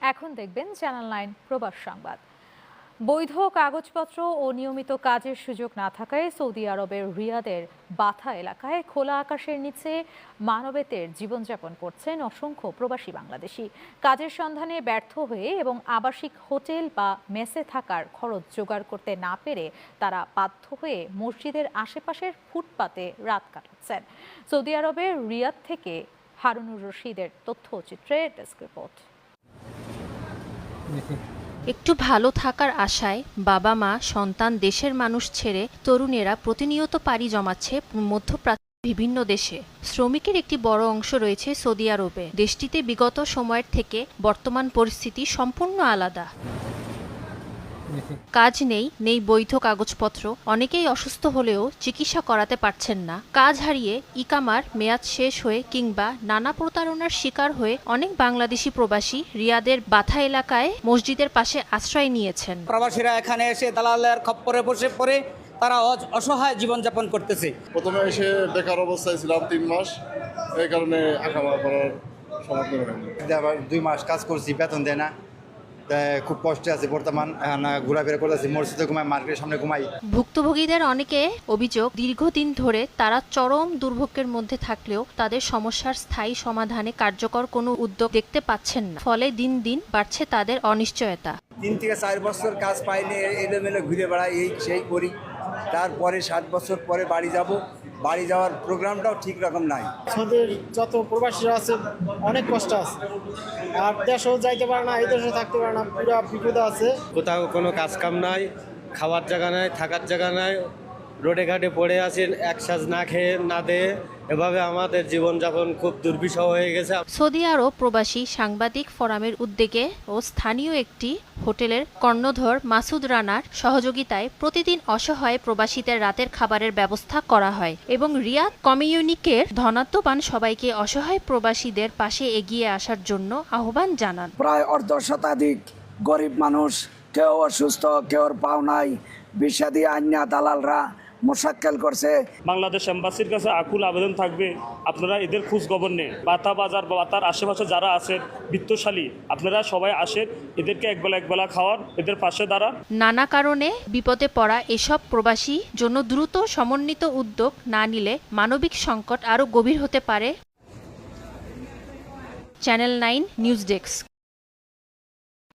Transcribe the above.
এখন দেখবেন চ্যানেল 9 প্রবাস সংবাদ। বৈধ কাগজপত্র ও নিয়মিত কাজের সুযোগ না থাকায় সৌদি আরবের রিয়াদের বাথা এলাকায় খোলা আকাশের নিচে মানবেতর জীবনযাপন করছেন অসংখ্য প্রবাসী বাংলাদেশি। কাজের সন্ধানে ব্যর্থ হয়ে এবং আবাসিক হোটেল বা মেসে থাকার খরচ জোগাড় করতে না পেরে তারা বাধ্য হয়ে মসজিদের আশেপাশের ফুটপাতে রাত কাটাচ্ছেন। সৌদি আরবের রিয়াদ থেকে হারুনুর রশিদের তথ্যচিত্রে ডেস্ক রিপোর্ট। একটু ভালো থাকার আশায় বাবা মা সন্তান দেশের মানুষ ছেড়ে তরুণেরা প্রতিনিয়ত পাড়ি জমাচ্ছে মধ্যপ্রাচ্যের বিভিন্ন দেশে। শ্রমিকের একটি বড় অংশ রয়েছে সৌদি আরবে। দেশটিতে বিগত সময়ের থেকে বর্তমান পরিস্থিতি সম্পূর্ণ আলাদা। কাজ নেই বৈধ কাগজপত্র। অনেকেই অসুস্থ হলেও চিকিৎসা করাতে পারছেন না। কাজ হারিয়ে ইকামার মেয়াদ শেষ হয়ে কিংবা নানা প্রতারণার শিকার হয়ে অনেক বাংলাদেশি প্রবাসী রিয়াদের বাথা এলাকায় মসজিদের পাশে আশ্রয় নিয়েছেন। প্রবাসীরা এখানে এসে দালালের খপ্পরে বসে পড়ে তারা অসহায় জীবনযাপন করতেছে। প্রথমে এসে বেকার অবস্থায় ছিলাম 3 মাস, এই কারণে আকামা করার সমর্থন হয়নি। 2 মাস কাজ করছি, বেতন দেয় না, খুব কষ্টে আছে বর্তমান। ঘোরাফেরা করতেছি, মসজিদে ঘুমাই, মার্কেটের সামনে ঘুমাই। ভুক্তভোগীদের অনেকে অভিযোগ, দীর্ঘদিন ধরে তারা চরম দুর্ভোগের মধ্যে থাকলেও তাদের সমস্যার স্থায়ী সমাধানে কার্যকর কোনো উদ্যোগ দেখতে পাচ্ছেন না। ফলে দিন দিন বাড়ছে তাদের অনিশ্চয়তা। 3 থেকে 4 বছর কাজ পাইলে এলোমেলো ঘুরে বেড়াই, এই সেই করি। তারপরে 7 বছর পরে বাড়ি যাব। বাড়ি যাওয়ার প্রোগ্রামটাও ঠিক রকম নাই। আমাদের যত প্রবাসীরা আছে অনেক কষ্ট আছে, আর দেশেও যাইতে পারে না, এই দেশে থাকতে পারে না, পুরো বিপদে আছে। কোথাও কোনো কাজ কাম নাই, খাওয়ার জায়গা নাই, থাকার জায়গা নাই, রোডে ঘাটে পড়ে আছেন, এক সাজ না খেয়ে না দেয়ে। এভাবে আমাদের জীবনযাপন খুব দুর্বিষহ হয়ে গেছে। সৌদি আরব প্রবাসী সাংবাদিক ফোরামের উদ্যোগে ও স্থানীয় একটি হোটেলের কর্ণধর মাসুদ রানার সহযোগিতায় প্রতিদিন অসহায় প্রবাসীদের রাতের খাবারের ব্যবস্থা করা হয় এবং রিয়াদ কমিউনিকের ধনাত্মবান সবাইকে অসহায় প্রবাসীদের পাশে এগিয়ে আসার জন্য আহ্বান জানান। প্রায় অর্ধ শতাধিক গরিব মানুষ, কেউ অসুস্থ, কেউ পাও নাই, বিষাদী আইনা দালালরা মোশাক্কেল করছে। বাংলাদেশ এম্বাসির কাছে আকুল আবেদন থাকবে, আপনারা এদের খোঁজ খবর নেন। বাতা বাজার বা বাতার আশেপাশে যারা আছেন বিত্তশালী, আপনারা সবাই আসেন, এদেরকে একবেলা খাওয়ার, এদের পাশে দাঁড়ান। নানা কারণে বিপদে পড়া এসব প্রবাসী জন্য দ্রুত সমন্বিত উদ্যোগ না নিলে মানবিক সংকট আরও গভীর হতে পারে। Channel 9 news desk.